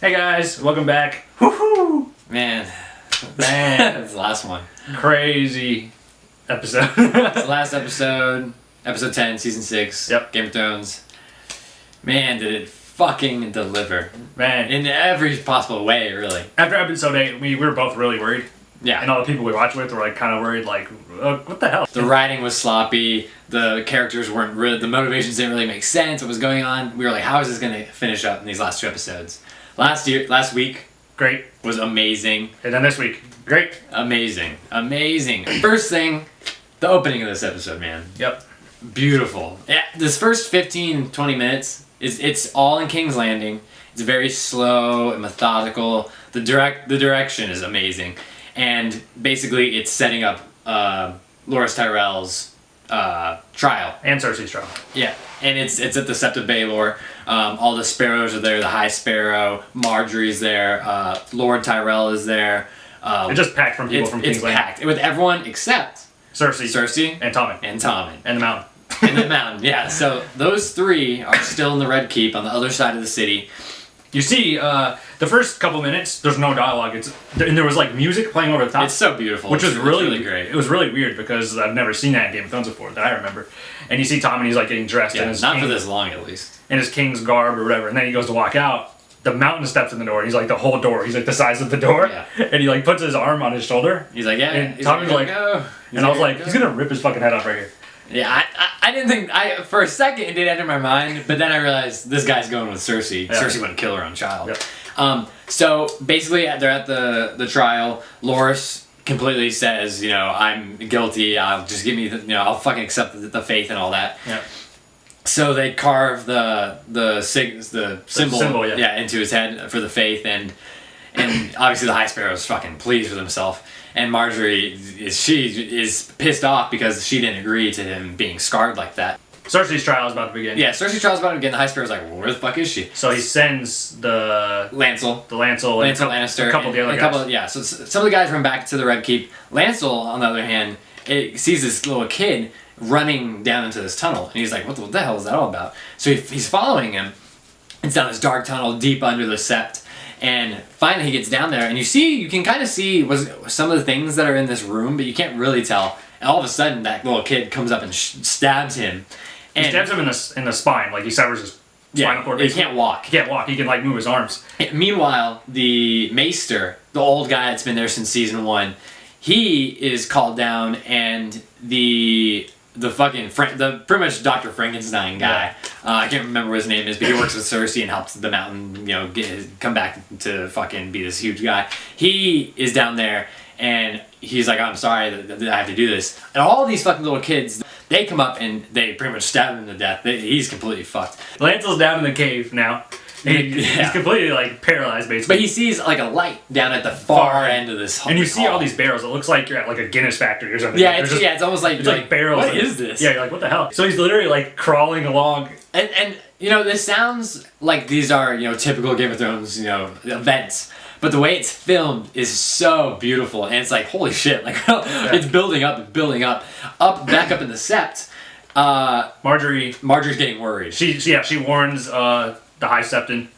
Hey guys, welcome back. Woohoo! Man, That's the last one. Crazy episode. It's the last episode, episode 10, season 6. Yep. Game of Thrones. Man, did it fucking deliver. Man, In every possible way, really. after episode 8, we were both really worried. Yeah. And all the people we watched with were like kind of worried, like, what the hell? The writing was sloppy. The characters weren't really, the motivations didn't really make sense. What was going on? We were like, how is this going to finish up in these last 2 episodes? Last week Great. was amazing. And then this week, great. Amazing. First thing, the opening of this episode, man. Yep. Beautiful. Yeah, this first 15, 20 minutes, it's all in King's Landing. It's very slow and methodical. The direction is amazing. And basically it's setting up Loras Tyrell's trial. And Cersei's trial. Yeah, and it's at the Sept of Baelor. All the sparrows are there. The High Sparrow, Marjorie's there. Lord Tyrell is there. It's just packed from people from King's It's Landing. packed with everyone except Cersei. And Tommen. and Tommen. And the Mountain. In the mountain. Yeah, so those three are still in the Red Keep on the other side of the city. You see, the first couple minutes, there's no dialogue. And there was like music playing over the top. It's so beautiful. Which was It's really great. It was really weird because I've never seen that in Game of Thrones before that I remember. And you see Tom and he's like getting dressed in Yeah, his not for king- this long at least. in his king's garb or whatever, and then he goes to walk out. The Mountain steps in the door, and he's like the whole door. He's like the size of the door, Yeah. and he like puts his arm on his shoulder. He's like, yeah. And he's Tommy's like, go. And I was like, he's gonna rip his fucking head off right here. Yeah, I didn't think for a second it did enter my mind, but then I realized this guy's going with Cersei. Yeah. Cersei wouldn't kill her own child. Yep. So basically, they're at the trial. Loras completely says, I'm guilty. I'll just give me I'll fucking accept the faith and all that. Yeah. So they carve the symbol yeah. into his head for the faith, and obviously the High Sparrow is fucking pleased with himself. And Marjorie is pissed off because she didn't agree to him being scarred like that. Cersei's trial is about to begin. Yeah, Cersei's trial's about to begin. The High Sparrow's like, well, where the fuck is she? So he sends the Lancel. Lancel and Lannister. a couple of the other guys. Yeah, so some of the guys run back to the Red Keep. Lancel, on the other hand, sees this little kid running down into this tunnel. And he's like, what the hell is that all about? So he's following him. It's down this dark tunnel deep under the Sept. And finally he gets down there, and you can kind of see some of the things that are in this room, but you can't really tell. And all of a sudden, that little kid comes up and stabs him. And He stabs him in the spine, like he severs his spinal cord. he basically. can't walk. He can't walk. He can like move his arms. Meanwhile, the Maester, the old guy that's been there since season 1, he is called down, and the pretty much Dr. Frankenstein guy, I can't remember what his name is, but he works with Cersei and helps the Mountain, come back to fucking be this huge guy. He is down there, and he's like, I'm sorry that I have to do this. And all these fucking little kids, they come up and they pretty much stab him to death. He's completely fucked. Lancel's down in the cave now. He's completely like paralyzed basically. But he sees like a light down at the far end of this hall. And you see all these barrels. It looks like you're at like a Guinness factory or something. Yeah, There's it's almost like, it's like barrels. What is this? Yeah, you're like, what the hell? So he's literally like crawling along. And this sounds like these are, typical Game of Thrones, events. But the way it's filmed is so beautiful, and it's like, holy shit, like it's building up. Back up in the Sept. Marjorie's getting worried. She warns the High Septon,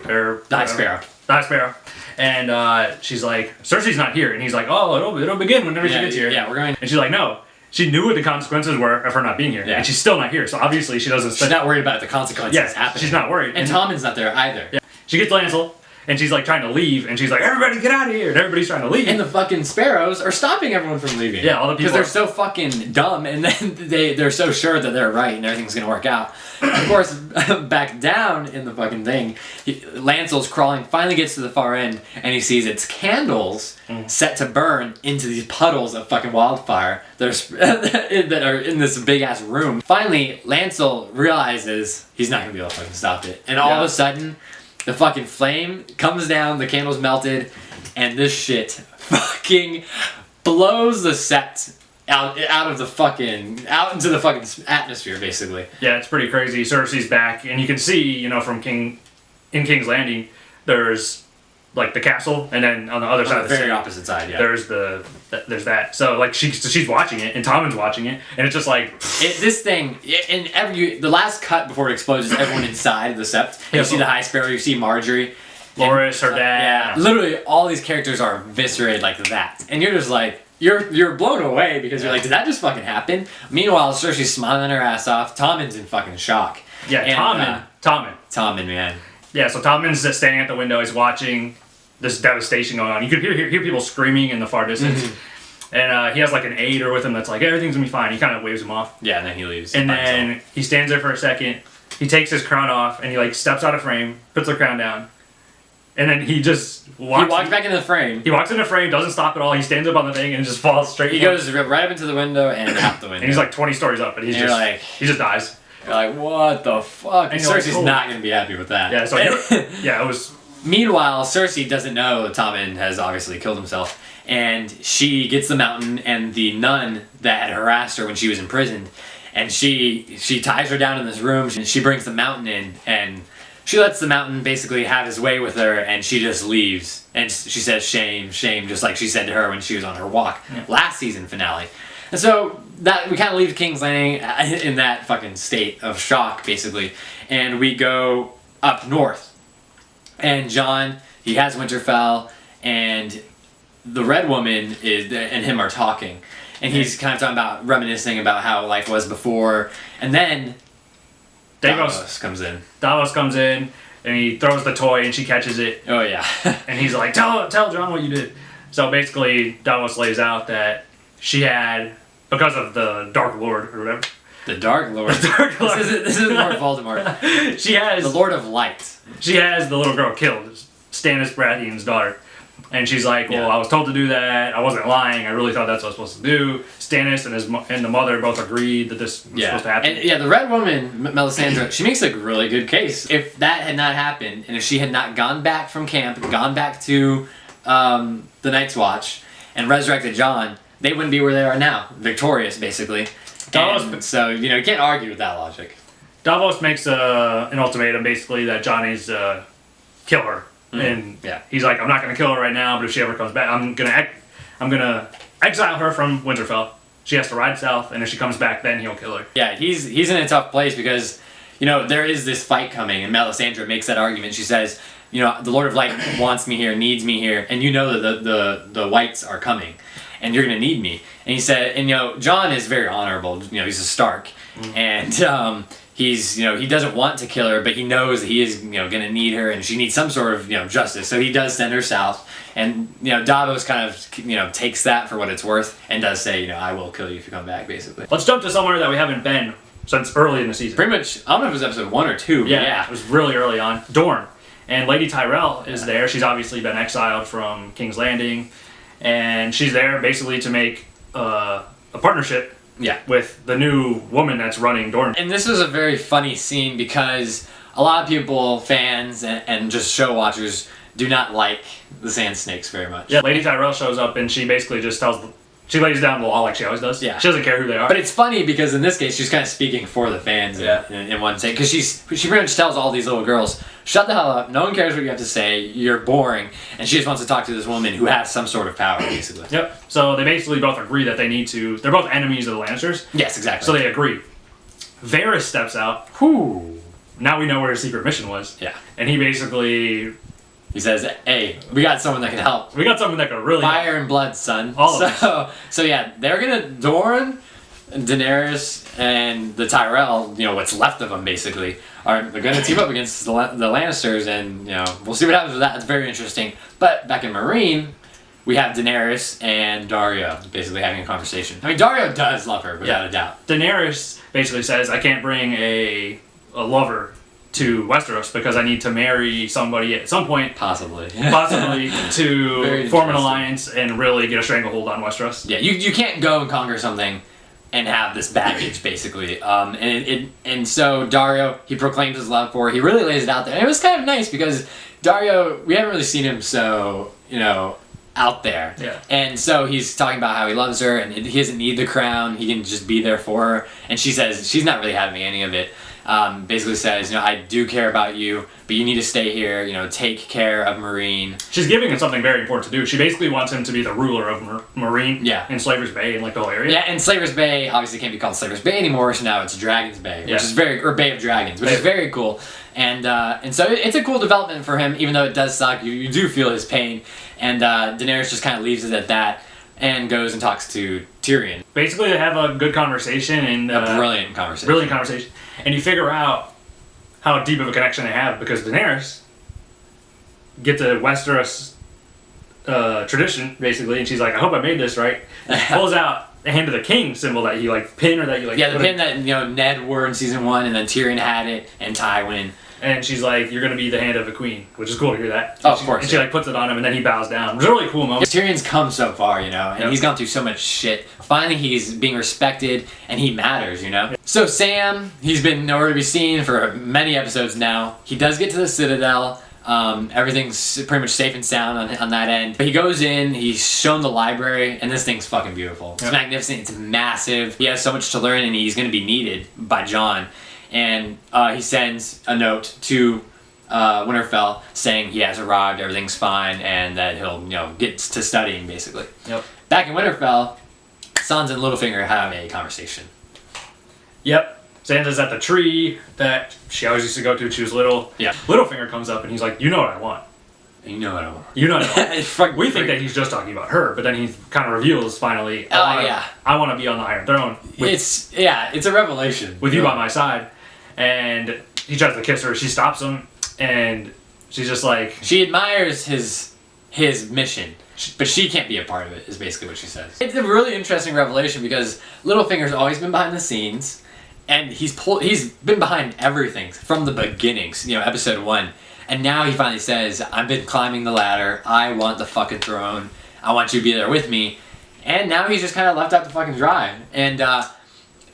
or The High Sparrow. The High Sparrow, and she's like, Cersei's not here, and he's like, oh, it'll begin whenever she gets here. Yeah, we're going. And she's like, no. She knew what the consequences were of her not being here, and she's still not here. So obviously she doesn't. She's not worried about the consequences happening. She's not worried. And Tommen's not there either. Yeah. She gets Lancel, and she's like trying to leave, and she's like, everybody get out of here, and everybody's trying to leave. And the fucking sparrows are stopping everyone from leaving. Yeah, all the people. Because they're so fucking dumb, and then they're so sure that they're right and everything's gonna work out. Of course, back down in the fucking thing, Lancel's crawling, finally gets to the far end, and he sees its candles set to burn into these puddles of fucking wildfire that are in this big ass room. Finally, Lancel realizes he's not gonna be able to fucking stop it, and all of a sudden, the fucking flame comes down, the candle's melted, and this shit fucking blows the Sept out into the fucking atmosphere, basically. Yeah, it's pretty crazy. Cersei's back, and you can see, from King's Landing, there's like the castle, and then on the other side of the very city, opposite side, yeah. there's that. So like she's watching it, and Tommen's watching it, and it's just like this thing. The last cut before it explodes is everyone inside the Sept. You see the High Sparrow, you see Marjorie, Loris, her dad. Yeah, literally all these characters are eviscerated like that, and you're just like you're blown away because you're like, did that just fucking happen? Meanwhile, Cersei's smiling her ass off. Tommen's in fucking shock. Yeah, And, Tommen, man. Yeah, so Tommen's just standing at the window. He's watching this devastation going on. You could hear people screaming in the far distance. And he has like an aider with him that's like, everything's gonna be fine. He kind of waves him off. Yeah, and then he leaves. And then he stands there for a second. He takes his crown off and he like steps out of frame, puts the crown down. And then he just walks. He walks back into the frame. He walks in the frame, doesn't stop at all. He stands up on the thing and just falls straight. He goes right up into the window and out the window. And he's like 20 stories up, and he just dies. You're like, what the fuck? And Cersei's like, not gonna be happy with that. Yeah, so it was. Meanwhile, Cersei doesn't know Tommen has obviously killed himself, and she gets the mountain and the nun that had harassed her when she was imprisoned, and she ties her down in this room, and she brings the mountain in, and she lets the mountain basically have his way with her, and she just leaves. And she says, shame, shame, just like she said to her when she was on her walk last season finale. And so that we kind of leave King's Landing in that fucking state of shock, basically, and we go up north. And Jon, he has Winterfell, and the Red Woman and him are talking, and he's kind of talking about reminiscing about how life was before, and then Davos comes in. Davos comes in, and he throws the toy, and she catches it. Oh yeah. And he's like, tell Jon what you did. So basically, Davos lays out that she had, because of the Dark Lord or whatever. The Dark Lord. The Dark Lord. This is Lord Voldemort. She has the Lord of Light. She has the little girl killed, Stannis Baratheon's daughter. And she's like, well, I was told to do that. I wasn't lying. I really thought that's what I was supposed to do. Stannis and the mother both agreed that this was supposed to happen. And the Red Woman, Melisandre, she makes a really good case. If that had not happened, and if she had not gone back from camp, gone back to the Night's Watch, and resurrected Jon, they wouldn't be where they are now, victorious, basically. And so, you can't argue with that logic. Davos makes an ultimatum, basically, that Jon needs to kill her. And he's like, I'm not going to kill her right now, but if she ever comes back, I'm gonna exile her from Winterfell. She has to ride south, and if she comes back, then he'll kill her. Yeah, he's in a tough place because, there is this fight coming, and Melisandre makes that argument. She says, the Lord of Light wants me here, needs me here, and that the Whites are coming, and you're going to need me. And he said, and Jon is very honorable. He's a Stark, and he doesn't want to kill her, but he knows that he is going to need her, and she needs some sort of justice. So he does send her south, and Davos kind of takes that for what it's worth, and does say, I will kill you if you come back, basically. Let's jump to somewhere that we haven't been since early in the season. Pretty much, I don't know if it was episode 1 or 2. Yeah, it was really early on. Dorne, and Lady Tyrell is there. She's obviously been exiled from King's Landing, and she's there basically to make a partnership. Yeah, with the new woman that's running Dorne. And this was a very funny scene because a lot of people, fans, and just show watchers, do not like the Sand Snakes very much. Yeah, Lady Tyrell shows up and she basically just she lays down the law like she always does. Yeah. She doesn't care who they are. But it's funny because in this case, she's kind of speaking for the fans in one sense. Because she pretty much tells all these little girls, shut the hell up, no one cares what you have to say, you're boring. And she just wants to talk to this woman who has some sort of power, basically. Yep. So they basically both agree that they need to, they're both enemies of the Lannisters. Yes, exactly. So they agree. Varys steps out. Whew. Now we know where his secret mission was. Yeah. And he basically... He says, hey, we got someone that can help. We got someone that can really Fire help. and blood, son. All of us. So yeah, they're gonna... Dorne, Daenerys, and the Tyrell, what's left of them, basically, they're gonna team up against the Lannisters, and, we'll see what happens with that. It's very interesting. But back in Meereen, we have Daenerys and Dario basically having a conversation. I mean, Dario does love her, without a doubt. Daenerys basically says, I can't bring a lover to Westeros because I need to marry somebody at some point. Possibly to form an alliance and really get a stranglehold on Westeros. Yeah, you can't go and conquer something and have this baggage, basically. And so Dario, he proclaims his love for her. He really lays it out there. And it was kind of nice because Dario, we haven't really seen him so, out there. Yeah. And so he's talking about how he loves her and he doesn't need the crown. He can just be there for her. And she says she's not really having any of it. basically says, I do care about you, but you need to stay here, take care of Marine. She's giving him something very important to do. She basically wants him to be the ruler of Marine in Slaver's Bay and like the whole area. Yeah, and Slaver's Bay obviously can't be called Slaver's Bay anymore, so now it's Dragon's Bay, which is or Bay of Dragons, which is very cool. And so it's a cool development for him, even though it does suck. You do feel his pain, and Daenerys just kind of leaves it at that and goes and talks to Tyrion. Basically, they have a good conversation and a brilliant conversation. Brilliant conversation, and you figure out how deep of a connection they have because Daenerys gets a Westeros tradition basically, and she's like, "I hope I made this right." Pulls out the Hand of the King symbol that you like pin or that you like. Yeah, the pin that Ned wore in season 1, and then Tyrion had it, and Tywin. And she's like, "You're gonna be the hand of a queen," which is cool to hear that. Oh, of course. And she like puts it on him, and then he bows down. It was a really cool moment. Tyrion's come so far, and he's gone through so much shit. Finally, he's being respected, and he matters, So Sam, he's been nowhere to be seen for many episodes now. He does get to the Citadel. Everything's pretty much safe and sound on that end. But he goes in, he's shown the library, and this thing's fucking beautiful. It's magnificent, it's massive. He has so much to learn, and he's going to be needed by Jon. And he sends a note to Winterfell saying he has arrived, everything's fine, and that he'll get to studying basically. Yep. Back in Winterfell, Sansa and Littlefinger have a conversation. Yep. Sansa's at the tree that she always used to go to when she was little. Yeah. Littlefinger comes up and he's like, "You know what I want." You know what I want. You know what I want. We think that he's just talking about her, but then he kind of reveals finally, I want to be on the Iron Throne. It's a revelation. With you by my side. And he tries to kiss her, she stops him, and she's just like... She admires his mission, but she can't be a part of it, is basically what she says. It's a really interesting revelation because Littlefinger's always been behind the scenes, and he's been behind everything from the beginnings, episode 1. And now he finally says, I've been climbing the ladder, I want the fucking throne, I want you to be there with me. And now he's just kind of left out to fucking dry. And,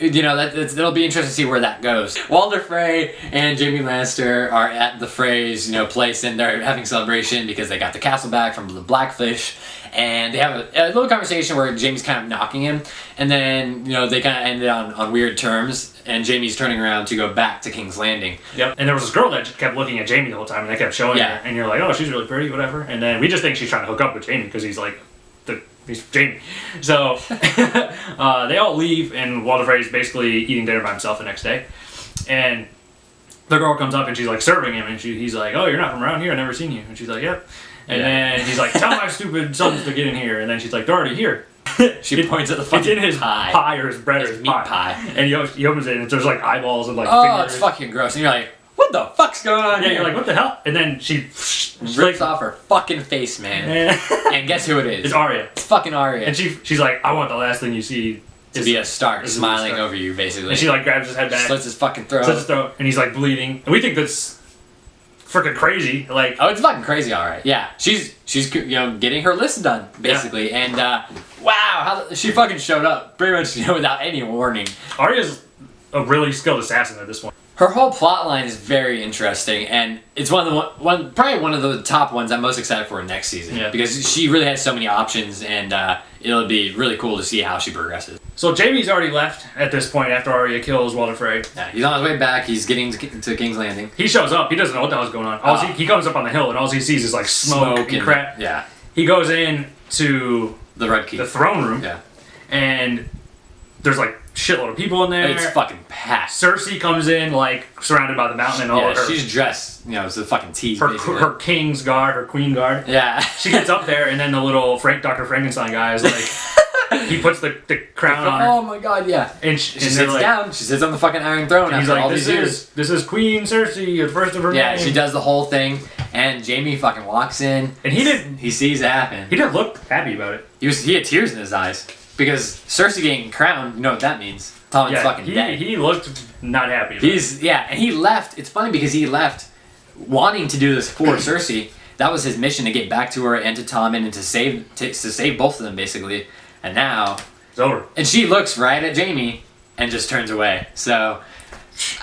it'll be interesting to see where that goes. Walder Frey and Jaime Lannister are at the Frey's, place, and they're having celebration because they got the castle back from the Blackfish. And they have a little conversation where Jaime's kind of knocking him, and then, they kind of ended on weird terms, and Jaime's turning around to go back to King's Landing. Yep, and there was this girl that kept looking at Jaime the whole time, and they kept showing her, and you're like, "Oh, she's really pretty, whatever." And then we just think she's trying to hook up with Jaime because he's like, he's Jaime. So they all leave, and Walder Frey's basically eating dinner by himself the next day. And the girl comes up and she's like serving him, and he's like, "Oh, you're not from around here, I've never seen you." And she's like, "Yep." And then he's like, "Tell my stupid sons to get in here." And then she's like, "They're already here." She points at the fucking It's in his pie or his bread or his meat pie. And he opens it, and there's like eyeballs and like fingers. fingers. It's fucking gross. And you're like, what the fuck's going on here? You're like, what the hell? And then she rips off her fucking face, man. And guess who it is? It's Arya. It's fucking Arya. And she's like, "I want the last thing you see to be a Stark smiling over you, basically." And she like grabs his head back, slits his fucking throat, and he's like bleeding. And we think that's freaking crazy. Like, oh, it's fucking crazy, all right. Yeah, she's getting her list done basically, and wow, how she fucking showed up pretty much without any warning. Arya's a really skilled assassin at this point. Her whole plot line is very interesting, and it's probably one of the top ones I'm most excited for next season. Yeah. Because she really has so many options, and it'll be really cool to see how she progresses. So Jaime's already left at this point after Arya kills Walder Frey. Yeah, he's on his way back. He's getting to King's Landing. He shows up. He doesn't know what the hell's going on. He comes up on the hill, and all he sees is like smoke and crap. Yeah. He goes in to the Red Keep, the throne room. Yeah. And there's like shitload of people in there. It's fucking packed. Cersei comes in like surrounded by the mountain and all of her. She's dressed, it's a fucking tease. Her king's guard, her queen guard. Yeah. She gets up there, and then the little Dr. Frankenstein guy is like, he puts the crown on her. Oh my god, yeah. And she sits down. She sits on the fucking Iron Throne. He's like, this is Queen Cersei, the first of her name. She does the whole thing, and Jaime fucking walks in, and he sees it happen. He didn't look happy about it. He had tears in his eyes. Because Cersei getting crowned, you know what that means. Tommen's fucking dead. He looked not happy about it. And he left. It's funny because he left wanting to do this for Cersei. That was his mission, to get back to her and to Tommen and to save both of them, basically. And now it's over. And she looks right at Jaime and just turns away. So,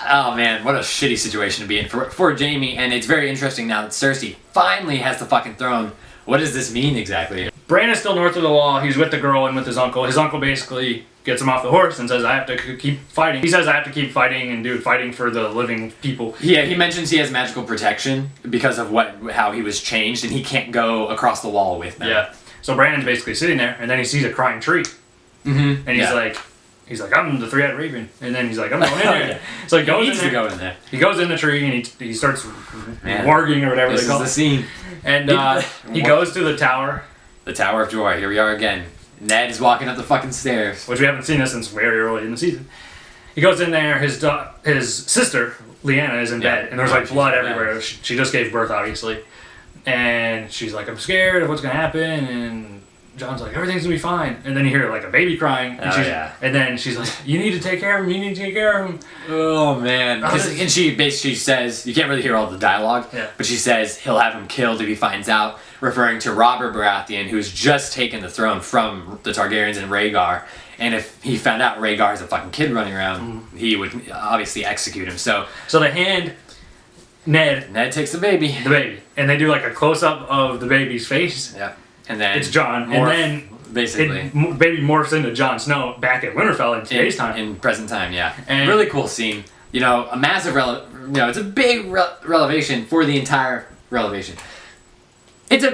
oh man, what a shitty situation to be in for Jaime. And it's very interesting now that Cersei finally has the fucking throne. What does this mean exactly? Bran is still north of the wall. He's with the girl and with his uncle. His uncle basically gets him off the horse and says, I have to keep fighting. He says, I have to keep fighting and fighting for the living people. Yeah, he mentions he has magical protection because of how he was changed, and he can't go across the wall with them. Yeah. So Brandon's basically sitting there, and then he sees a crying tree. Mm-hmm. And he's like, I'm the three-eyed raven. And then he's like, I'm going in there. Yeah. So he goes needs in there. to go in there. He goes in the tree, and he starts warging or whatever this they call it. This is the scene. And he goes to the tower. The Tower of Joy. Here we are again. Ned is walking up the fucking stairs. Which we haven't seen this since very early in the season. He goes in there, his sister, Leanna, is in bed, and there's like blood everywhere. She just gave birth, obviously. And she's like, I'm scared of what's going to happen, and John's like, everything's going to be fine. And then you hear like a baby crying, and, and then she's like, you need to take care of him, you need to take care of him. Oh, man. And she basically says, you can't really hear all the dialogue, but she says he'll have him killed if he finds out, referring to Robert Baratheon, who's just taken the throne from the Targaryens and Rhaegar. And if he found out Rhaegar's a fucking kid running around, he would obviously execute him. So they hand Ned takes the baby. And they do like a close-up of the baby's face. Yeah. And then it's Jon. And then basically baby morphs into Jon Snow back at Winterfell in today's time. In present time, yeah. And really cool scene. You know, a massive it's a big revelation for the entire revelation. It's a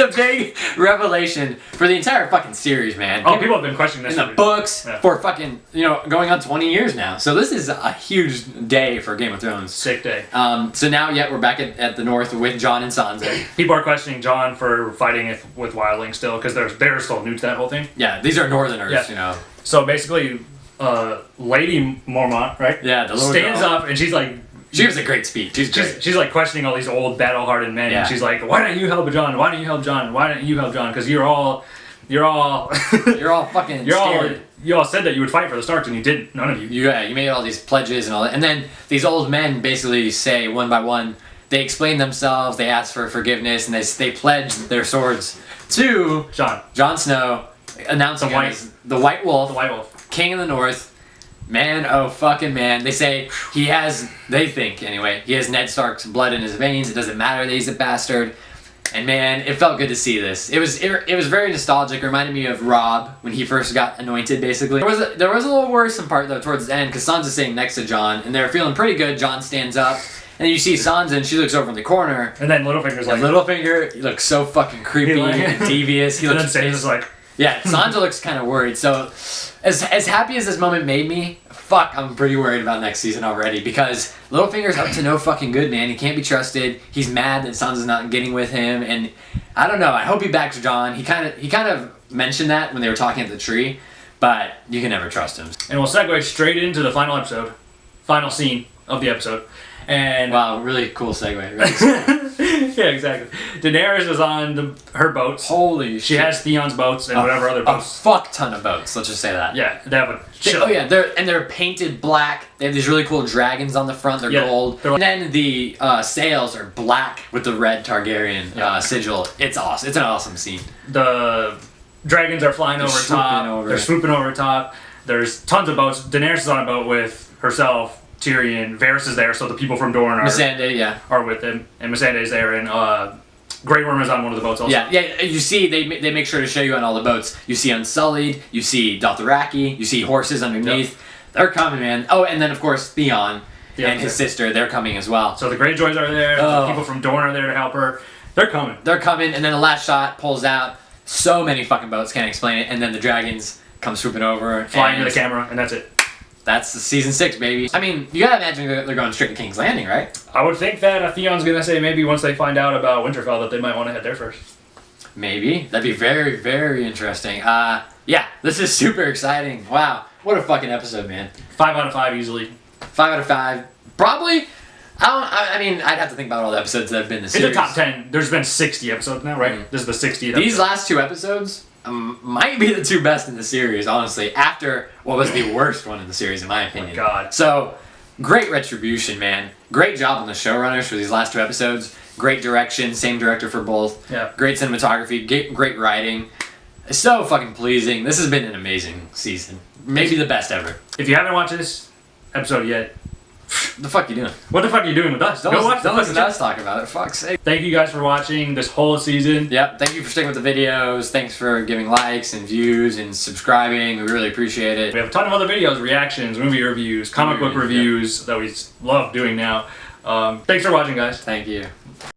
big revelation for the entire fucking series, man. Oh, people have been questioning this in the books for fucking, going on 20 years now. So this is a huge day for Game of Thrones. Sick day. So now, we're back at the north with Jon and Sansa. People are questioning Jon for fighting with wildlings still, because they're still new to that whole thing. Yeah, these are Northerners, you know. So basically, Lady Mormont, right? Yeah, the little stands girl. up and she's like... She gives a great speech. She's like questioning all these old battle-hardened men, and she's like, "Why don't you help Jon? Why don't you help Jon? Why don't you help Jon? Because you're all fucking scared. You all said that you would fight for the Starks, and you didn't. None of you. Yeah, you made all these pledges and all that, and then these old men basically say one by one, they explain themselves, they ask for forgiveness, and they pledge their swords to Jon Snow, announcing him as the White Wolf, King of the North. Man, oh fucking man. They say they think anyway, he has Ned Stark's blood in his veins. It doesn't matter that he's a bastard. And man, it felt good to see this. It was very nostalgic. It reminded me of Robb when he first got anointed, basically. There was a little worrisome part though towards the end, because Sansa's sitting next to Jon, and they're feeling pretty good. Jon stands up, and then you see Sansa, and she looks over in the corner. And then Littlefinger's like... Littlefinger looks so fucking creepy and devious. He looks... And then Sansa's like... Yeah, Sansa looks kind of worried. So, as happy as this moment made me, I'm pretty worried about next season already, because Littlefinger's up to no fucking good, man. He can't be trusted. He's mad that Sansa's not getting with him, and I don't know. I hope he backs Jon. He kind of mentioned that when they were talking at the tree, but you can never trust him. And we'll segue straight into the final scene of the episode. And wow, really cool segue. Really yeah, exactly. Daenerys is on her boats. Holy shit. She has Theon's boats and whatever other boats. A fuck ton of boats, let's just say that. Yeah, they have a they're painted black. They have these really cool dragons on the front. They're gold. And then the sails are black with the red Targaryen sigil. It's awesome. It's an awesome scene. The dragons are flying over top. They're swooping over top. There's tons of boats. Daenerys is on a boat with herself, Tyrion, Varys is there, so the people from Dorne are with him, and Missandei's there, and Grey Worm is on one of the boats also. Yeah. You see, they make sure to show you on all the boats. You see Unsullied, you see Dothraki, you see horses underneath. Yep. They're coming, man. Oh, and then of course Theon and his sister, they're coming as well. So the Greyjoys are there. The people from Dorne are there to help her. They're coming. And then the last shot pulls out. So many fucking boats, can't explain it. And then the dragons come swooping over, flying to the camera, and that's it. That's the season 6, baby. I mean, you gotta imagine they're going straight to King's Landing, right? I would think that Theon's gonna say maybe once they find out about Winterfell that they might want to head there first. Maybe. That'd be very, very interesting. Yeah, this is super exciting. Wow. What a fucking episode, man. 5 out of 5 easily. 5 out of 5. Probably. I mean, I'd have to think about all the episodes that have been in the series. It's a top 10. There's been 60 episodes now, right? Mm. This is the 60th episode. These last 2 episodes might be the 2 best in the series, honestly, after what was the worst one in the series, in my opinion. Oh, God. So, great retribution, man. Great job on the showrunners for these last 2 episodes. Great direction, same director for both. Yeah. Great cinematography, great writing. It's so fucking pleasing. This has been an amazing season. Maybe the best ever. If you haven't watched this episode yet, The fuck you doing? What the fuck are you doing with us? Don't listen to us talk about it. Fuck's sake. Thank you guys for watching this whole season. Yep. Thank you for sticking with the videos. Thanks for giving likes and views and subscribing. We really appreciate it. We have a ton of other videos, reactions, movie reviews, comic book reviews that we love doing now. Thanks for watching, guys. Thank you.